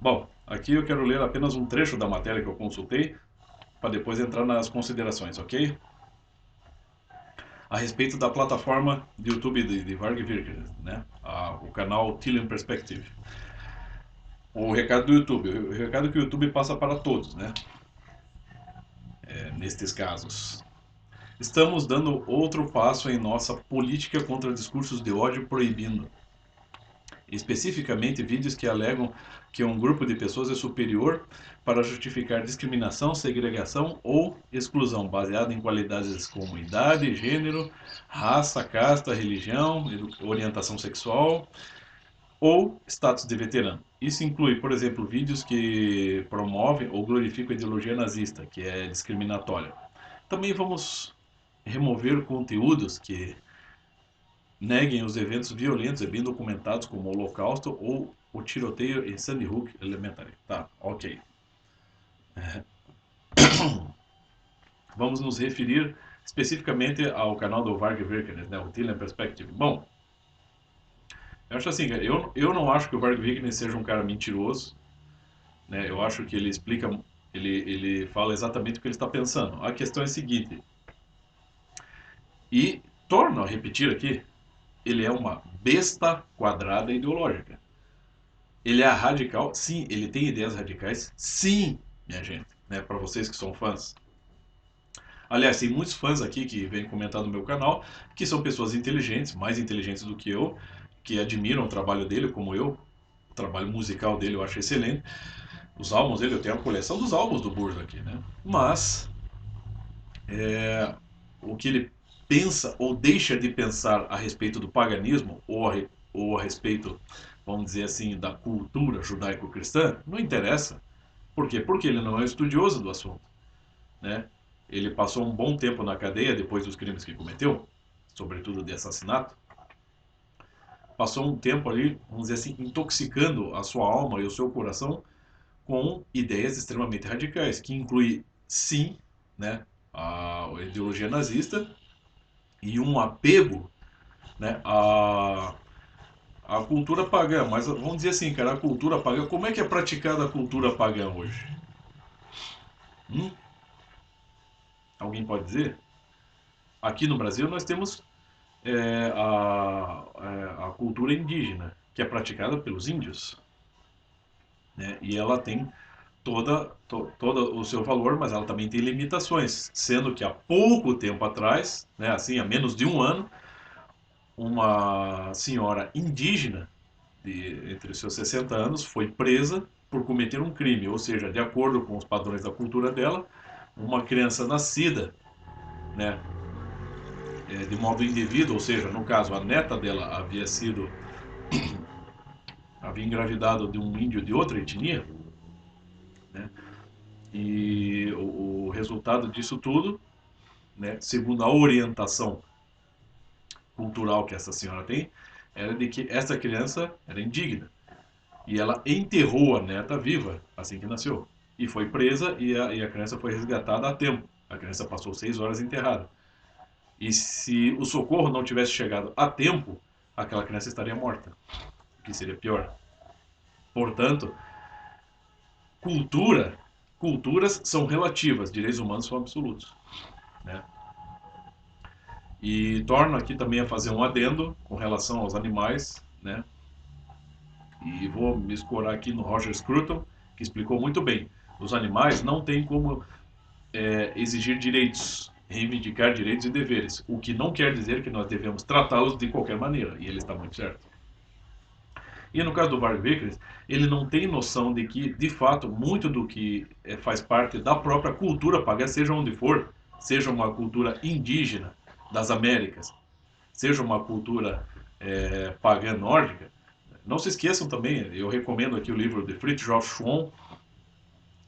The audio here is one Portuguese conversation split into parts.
Bom, aqui eu quero ler apenas um trecho da matéria que eu consultei, para depois entrar nas considerações, ok? A respeito da plataforma de YouTube de Varg Vikernes, né? O canal Tillian Perspective. O recado do YouTube, o recado que o YouTube passa para todos, né? Nestes casos. Estamos dando outro passo em nossa política contra discursos de ódio, proibindo especificamente vídeos que alegam que um grupo de pessoas é superior para justificar discriminação, segregação ou exclusão baseada em qualidades como idade, gênero, raça, casta, religião, orientação sexual ou status de veterano. Isso inclui, por exemplo, vídeos que promovem ou glorificam a ideologia nazista, que é discriminatória. Também vamos remover conteúdos que neguem os eventos violentos e bem documentados como o Holocausto ou o tiroteio em Sandy Hook Elementary. Tá, ok. Vamos nos referir especificamente ao canal do Varg Vikernes, né, o Tillian Perspective. Bom, eu acho assim, eu não acho que o Varg Vikernes seja um cara mentiroso, né? Eu acho que ele explica, ele fala exatamente o que ele está pensando. A questão é a seguinte, e torno a repetir aqui, ele é uma besta quadrada ideológica. Ele é radical? Sim. Ele tem ideias radicais? Sim, minha gente. Né? Para vocês que são fãs. Aliás, tem muitos fãs aqui que vêm comentar no meu canal, que são pessoas inteligentes, mais inteligentes do que eu, que admiram o trabalho dele, como eu. O trabalho musical dele eu acho excelente. Os álbuns dele, eu tenho a coleção dos álbuns do Burzo aqui, né? Mas, o que ele pensa ou deixa de pensar a respeito do paganismo ou a respeito, vamos dizer assim, da cultura judaico-cristã, não interessa. Por quê? Porque ele não é estudioso do assunto, né? Ele passou um bom tempo na cadeia depois dos crimes que cometeu, sobretudo de assassinato. Passou um tempo ali, vamos dizer assim, intoxicando a sua alma e o seu coração com ideias extremamente radicais, que inclui, sim, né, a ideologia nazista e um apego, né, à cultura pagã. Mas vamos dizer assim, cara, a cultura pagã, como é que é praticada a cultura pagã hoje? Hum? Alguém pode dizer? Aqui no Brasil nós temos a cultura indígena, que é praticada pelos índios, né? E ela tem todo o seu valor, mas ela também tem limitações, sendo que há pouco tempo atrás, né, assim, há menos de um ano, uma senhora indígena entre os seus 60 anos foi presa por cometer um crime, ou seja, de acordo com os padrões da cultura dela, uma criança nascida, né, de modo indevido, ou seja, no caso a neta dela havia engravidado de um índio de outra etnia, né? E o resultado disso tudo, né, segundo a orientação cultural que essa senhora tem, era de que essa criança era indigna. E ela enterrou a neta viva assim que nasceu. E foi presa e a criança foi resgatada a tempo. A criança passou 6 horas enterrada. E se o socorro não tivesse chegado a tempo, aquela criança estaria morta, o que seria pior. Portanto, cultura, culturas são relativas, direitos humanos são absolutos, né? E torno aqui também a fazer um adendo com relação aos animais, né? E vou me escorar aqui no Roger Scruton, que explicou muito bem. Os animais não têm como exigir direitos, reivindicar direitos e deveres, o que não quer dizer que nós devemos tratá-los de qualquer maneira, e ele está muito certo. E no caso do Varg Vikernes, ele não tem noção de que, de fato, muito do que faz parte da própria cultura pagã, seja onde for, seja uma cultura indígena das Américas, seja uma cultura pagã nórdica, não se esqueçam também, eu recomendo aqui o livro de Fritjof Schwann,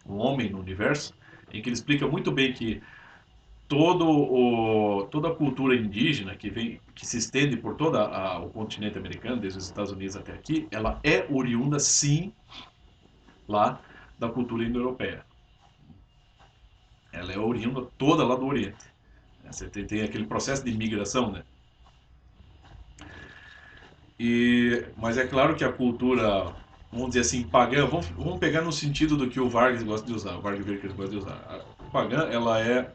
O Homem no Universo, em que ele explica muito bem que toda a cultura indígena que se estende por todo o continente americano, desde os Estados Unidos até aqui, ela é oriunda, sim, lá da cultura indo-europeia. Ela é oriunda toda lá do Oriente. Você tem aquele processo de migração, né? Mas é claro que a cultura vamos dizer assim, pagã, vamos pegar no sentido do que o Vargas gosta de usar, o Vargas Vikernes gosta de usar. A pagã, ela é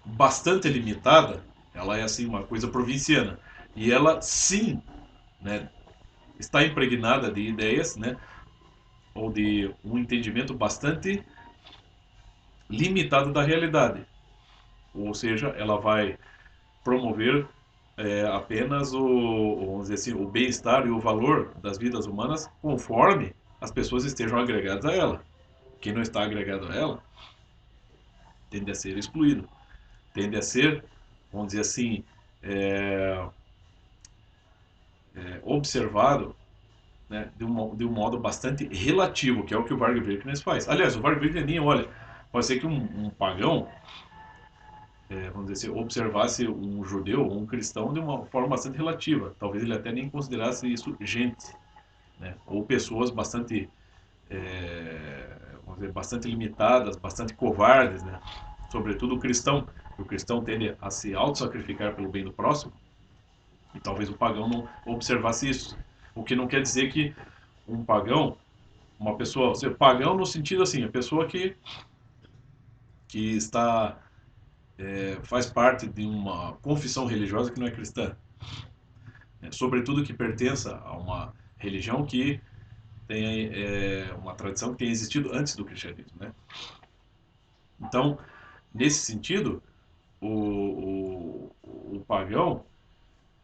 bastante limitada, ela é assim uma coisa provinciana. E ela sim, né, está impregnada de ideias, né, ou de um entendimento bastante limitado da realidade. Ou seja, ela vai promover apenas vamos dizer assim, o bem-estar e o valor das vidas humanas conforme as pessoas estejam agregadas a ela. Quem não está agregado a ela tende a ser excluído, tende a ser, vamos dizer assim, é, observado, né, de um modo bastante relativo, que é o que o Varg Vikernes faz. Aliás, o Varg Vikernes, olha, pode ser que um pagão, vamos dizer assim, observasse um judeu ou um cristão de uma forma bastante relativa. Talvez ele até nem considerasse isso gente, né, ou pessoas bastante, vamos dizer, bastante limitadas, bastante covardes, né, sobretudo o cristão. O cristão tende a se auto-sacrificar pelo bem do próximo, e talvez o pagão não observasse isso. O que não quer dizer que um pagão, uma pessoa, seja, pagão no sentido assim, a pessoa que está faz parte de uma confissão religiosa que não é cristã, né? Sobretudo que pertença a uma religião que tem uma tradição que tem existido antes do cristianismo, né? Então, nesse sentido, o pagão,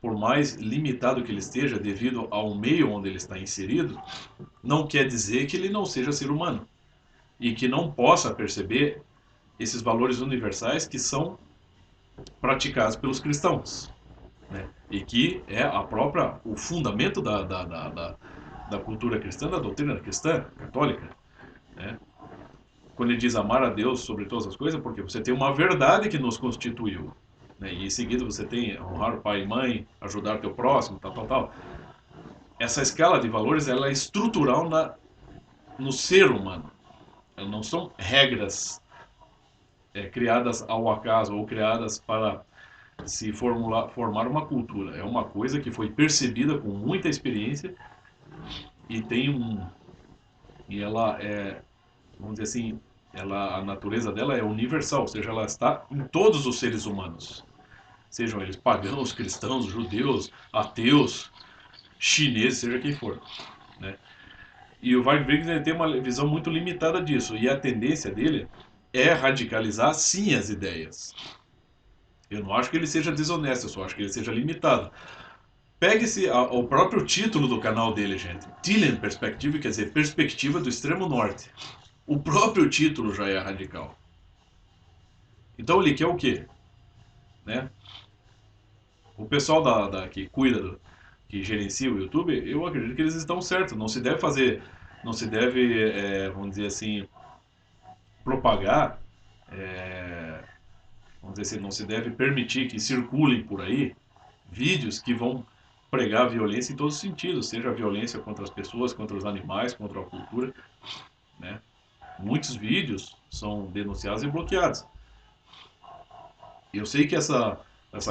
por mais limitado que ele esteja devido ao meio onde ele está inserido, não quer dizer que ele não seja ser humano e que não possa perceber esses valores universais que são praticados pelos cristãos, né? E que é o fundamento da cultura cristã, da doutrina cristã, católica, né? Quando ele diz amar a Deus sobre todas as coisas, porque você tem uma verdade que nos constituiu, né? E em seguida você tem honrar o pai e mãe, ajudar teu próximo, tal, tal, tal. Essa escala de valores ela é estrutural no ser humano. Elas não são regras criadas ao acaso ou criadas para formar uma cultura. É uma coisa que foi percebida com muita experiência e tem e ela é, vamos dizer assim, a natureza dela é universal, ou seja, ela está em todos os seres humanos, sejam eles pagãos, cristãos, judeus, ateus, chineses, seja quem for, né? E o Weingart tem uma visão muito limitada disso, e a tendência dele é radicalizar sim as ideias. Eu não acho que ele seja desonesto, eu só acho que ele seja limitado. Pegue-se o próprio título do canal dele, gente. Tillen Perspective, quer dizer, perspectiva do extremo norte. O próprio título já é radical. Então ele quer o quê? Né? O pessoal que cuida, que gerencia o YouTube, eu acredito que eles estão certos. Não se deve fazer, não se deve, vamos dizer assim, propagar, é, vamos dizer assim, não se deve permitir que circulem por aí vídeos que vão pregar violência em todos os sentidos, seja a violência contra as pessoas, contra os animais, contra a cultura, né? Muitos vídeos são denunciados e bloqueados. Eu sei que essa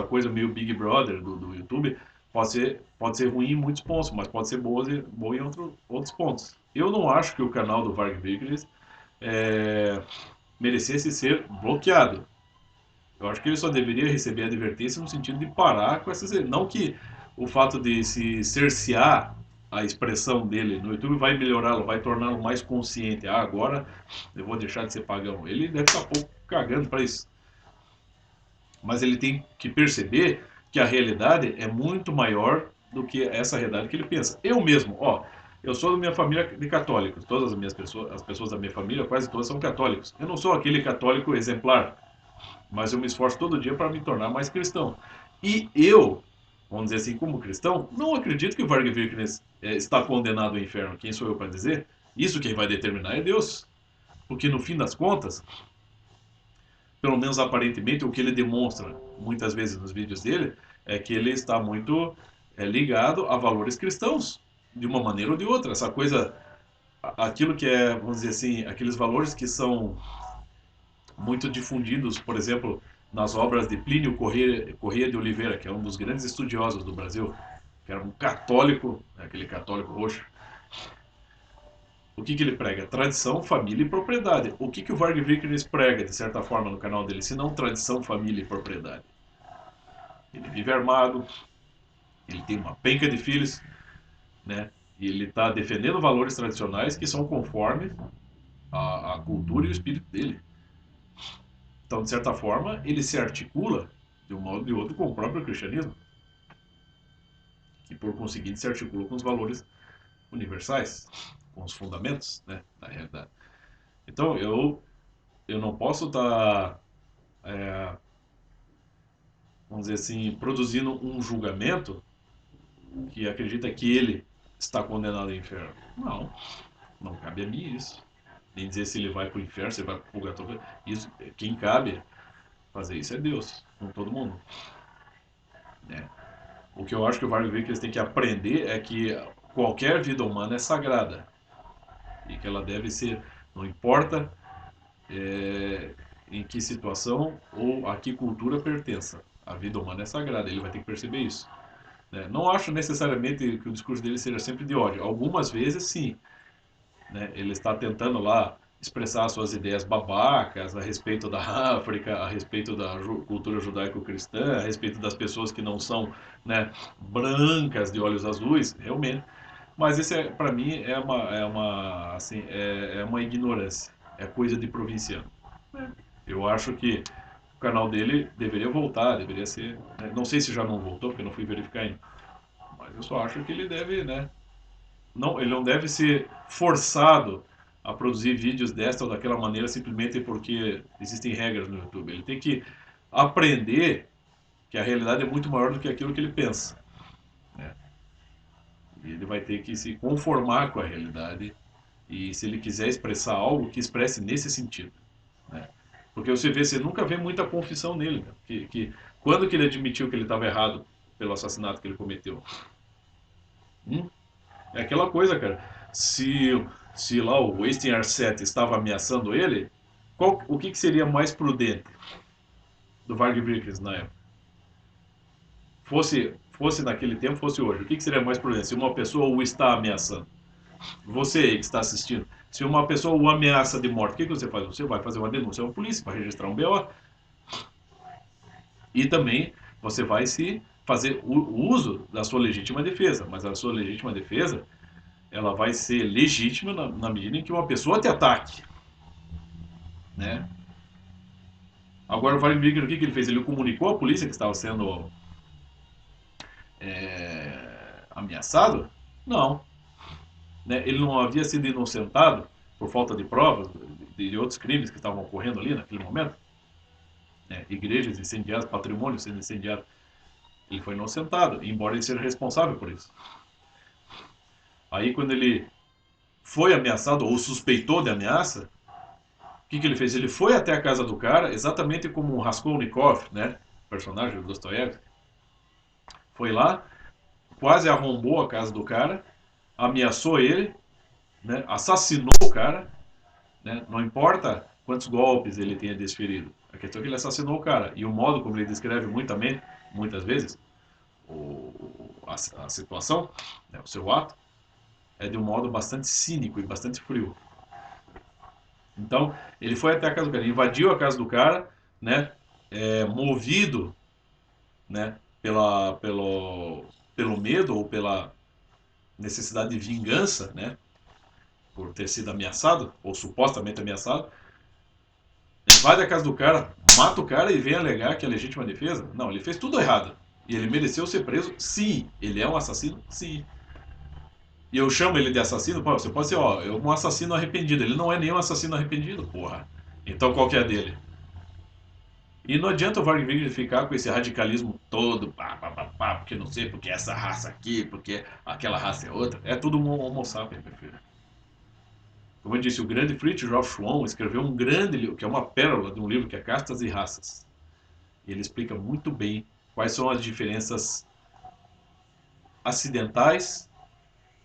coisa meio Big Brother do YouTube pode ser ruim em muitos pontos, mas pode ser boa em outros pontos. Eu não acho que o canal do Varg Vikernes é, merecesse ser bloqueado. Eu acho que ele só deveria receber advertência no sentido de parar com essas. Não que o fato de se cercear a expressão dele no YouTube vai melhorá-lo, vai torná-lo mais consciente. Ah, agora eu vou deixar de ser pagão. Ele deve estar pouco cagando para isso. Mas ele tem que perceber que a realidade é muito maior do que essa realidade que ele pensa. Eu mesmo, ó, eu sou da minha família de católicos. Todas as pessoas da minha família, quase todas são católicos. Eu não sou aquele católico exemplar, mas eu me esforço todo dia para me tornar mais cristão. E eu, vamos dizer assim, como cristão, não acredito que o Varg Vikernes está condenado ao inferno. Quem sou eu para dizer? Isso quem vai determinar é Deus. Porque no fim das contas, pelo menos aparentemente, o que ele demonstra muitas vezes nos vídeos dele é que ele está muito ligado a valores cristãos, de uma maneira ou de outra. Essa coisa, aquilo que é, vamos dizer assim, aqueles valores que são muito difundidos, por exemplo, nas obras de Plínio Corrêa de Oliveira, que é um dos grandes estudiosos do Brasil, que era um católico, aquele católico roxo, que ele prega? Tradição, família e propriedade. O que o Varg Vikernes prega, de certa forma, no canal dele, se não tradição, família e propriedade? Ele vive armado, ele tem uma penca de filhos, né? E ele está defendendo valores tradicionais que são conformes à cultura e o espírito dele. Então, de certa forma, ele se articula, de um modo ou de outro, com o próprio cristianismo, que por conseguinte se articula com os valores universais, com os fundamentos, né, da realidade. Então, eu não posso estar, vamos dizer assim, produzindo um julgamento que acredita que ele está condenado ao inferno. Não, não cabe a mim isso. Nem dizer se ele vai para o inferno, se ele vai para o purgatório. Isso, quem cabe fazer isso é Deus, não todo mundo. Né? O que eu acho que o Varg Vikernes tem que aprender é que qualquer vida humana é sagrada e que ela deve ser, não importa em que situação ou a que cultura pertença. A vida humana é sagrada, ele vai ter que perceber isso. Né? Não acho necessariamente que o discurso dele seja sempre de ódio. Algumas vezes, sim. Né? Ele está tentando lá expressar suas ideias babacas a respeito da África, a respeito da cultura judaico-cristã, a respeito das pessoas que não são, né, brancas de olhos azuis, realmente. Mas isso para mim assim, é uma ignorância, é coisa de provinciano. Eu acho que o canal dele deveria voltar, deveria ser, né? Não sei se já não voltou, porque eu não fui verificar ainda. Mas eu só acho que ele deve, né, não, ele não deve ser forçado a produzir vídeos desta ou daquela maneira simplesmente porque existem regras no YouTube. Ele tem que aprender que a realidade é muito maior do que aquilo que ele pensa. Né? E ele vai ter que se conformar com a realidade e se ele quiser expressar algo, que expresse nesse sentido. Né? Porque você nunca vê muita confissão nele. Né? Quando que ele admitiu que ele estava errado pelo assassinato que ele cometeu? Hum? É aquela coisa, cara. Se, se lá o Wasting R7 estava ameaçando ele, o que seria mais prudente do Varg Vikernes na época? Fosse naquele tempo, fosse hoje. O que seria mais prudente? Se uma pessoa o está ameaçando. Você aí que está assistindo. Se uma pessoa o ameaça de morte, o que você faz? Você vai fazer uma denúncia à polícia para registrar um BO. E também você vai se fazer o uso da sua legítima defesa. Mas a sua legítima defesa ela vai ser legítima na medida em que uma pessoa te ataque. Né? Agora o Weinberger, o que ele fez? Ele comunicou à polícia que estava sendo ameaçado? Não. Né? Ele não havia sido inocentado por falta de provas de outros crimes que estavam ocorrendo ali naquele momento? Né? Igrejas incendiadas, patrimônio sendo incendiado. Ele foi inocentado, embora ele seja responsável por isso. Aí quando ele foi ameaçado ou suspeitou de ameaça, o que ele fez? Ele foi até a casa do cara, exatamente como o Raskolnikov, né? Personagem do Dostoiévski. Foi lá, quase arrombou a casa do cara, ameaçou ele, né? Assassinou o cara, né? Não importa quantos golpes ele tenha desferido. A questão é que ele assassinou o cara. E o modo como ele descreve muitas vezes, a situação, né? O seu ato, é de um modo bastante cínico e bastante frio. Então, ele foi até a casa do cara, invadiu a casa do cara, né? Movido, né? Pelo medo ou pela necessidade de vingança, né? Por ter sido ameaçado, ou supostamente ameaçado, invade a casa do cara, mata o cara e vem alegar que é legítima defesa. Não, ele fez tudo errado. E ele mereceu ser preso? Sim. Ele é um assassino? Sim. E eu chamo ele de assassino? Pô, você pode ser, ó, é um assassino arrependido. Ele não é nenhum assassino arrependido, porra. Então qual que é a dele? E não adianta o Varg Vikernes ficar com esse radicalismo todo, porque não sei, porque essa raça aqui, porque aquela raça é outra. É tudo um homo sapiens, meu filho. Como eu disse, o grande Fritjof Schwann escreveu um grande livro, que é uma pérola de um livro que é Castas e Raças. E ele explica muito bem quais são as diferenças acidentais,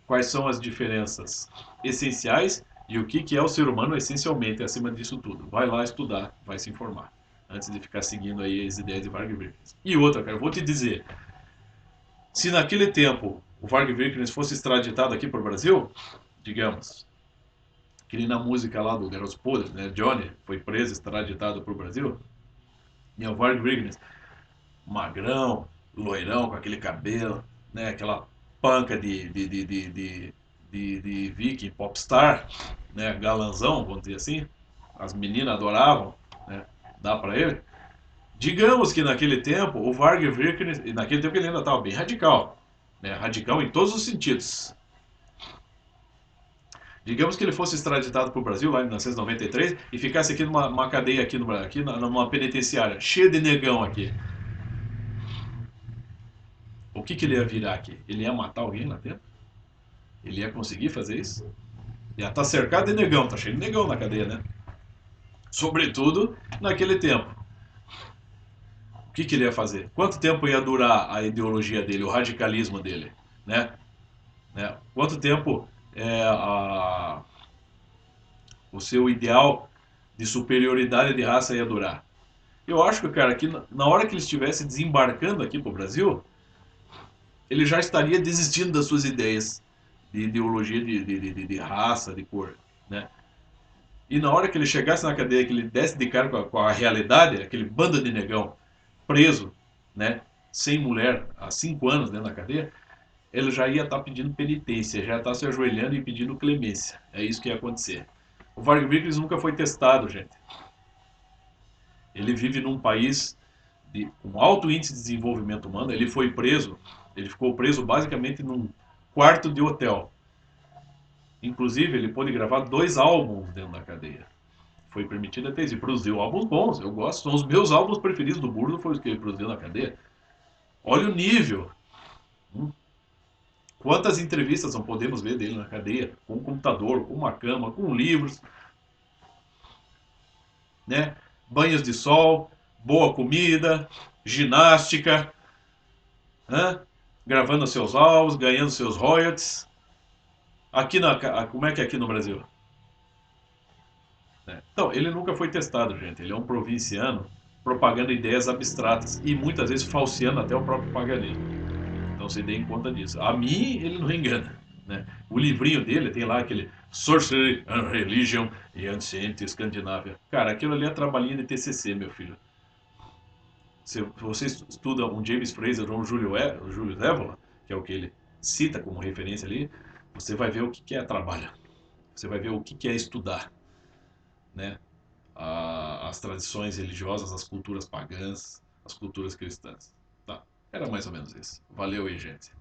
quais são as diferenças essenciais e o que é o ser humano essencialmente acima disso tudo. Vai lá estudar, vai se informar, antes de ficar seguindo aí as ideias de Varg Vikernes. E outra, cara, eu vou te dizer, se naquele tempo o Varg Vikernes fosse extraditado aqui para o Brasil, digamos, Que nem na música lá do Garotos Podres, né? Johnny foi preso, extraditado pro Brasil. E o Varg Vikernes, magrão, loirão, com aquele cabelo, né? Aquela panca de viking popstar, né? Galanzão, vamos dizer assim. As meninas adoravam, né? Dá pra ele. Digamos que naquele tempo, o Varg Vikernes, naquele tempo ele ainda estava bem radical, né? Radical em todos os sentidos. Digamos que ele fosse extraditado para o Brasil lá em 1993 e ficasse aqui numa cadeia aqui, aqui numa penitenciária, cheia de negão aqui. O que ele ia virar aqui? Ele ia matar alguém lá dentro? Ele ia conseguir fazer isso? Ia estar cercado de negão, tá cheio de negão na cadeia, né? Sobretudo naquele tempo. O que ele ia fazer? Quanto tempo ia durar a ideologia dele, o radicalismo dele, né? Quanto tempo o seu ideal de superioridade de raça ia durar? Eu acho que, cara, que na hora que ele estivesse desembarcando aqui pro Brasil, ele já estaria desistindo das suas ideias de ideologia de raça, de cor, né? E na hora que ele chegasse na cadeia, que ele desse de cara com a realidade, aquele bando de negão preso, né, sem mulher, há 5 anos dentro da cadeia, ele já ia estar pedindo penitência, já ia estar se ajoelhando e pedindo clemência. É isso que ia acontecer. O Varg Vikernes nunca foi testado, gente. Ele vive num país com alto índice de desenvolvimento humano. Ele foi preso, ele ficou preso basicamente num quarto de hotel. Inclusive, ele pôde gravar 2 álbuns dentro da cadeia. Foi permitido até isso. E produziu álbuns bons, eu gosto. São os meus álbuns preferidos do Burdo, foi os que ele produziu na cadeia. Olha o nível. Quantas entrevistas não podemos ver dele na cadeia? Com um computador, com uma cama, com livros, né? Banhos de sol, boa comida, ginástica, né? Gravando seus álbuns, ganhando seus royalties. Como é que é aqui no Brasil? Né? Então, ele nunca foi testado, gente. Ele é um provinciano propagando ideias abstratas e muitas vezes falseando até o próprio paganismo. Então, se deem conta disso. A mim, ele não engana. Né? O livrinho dele tem lá aquele Sorcery and Religion e Ancient Scandinavia. Cara, aquilo ali é trabalhinho de TCC, meu filho. Se você estuda um James Fraser ou um Júlio Evola, que é o que ele cita como referência ali, você vai ver o que é trabalho. Você vai ver o que é estudar, né? As tradições religiosas, as culturas pagãs, as culturas cristãs. Tá, era mais ou menos isso. Valeu aí, gente.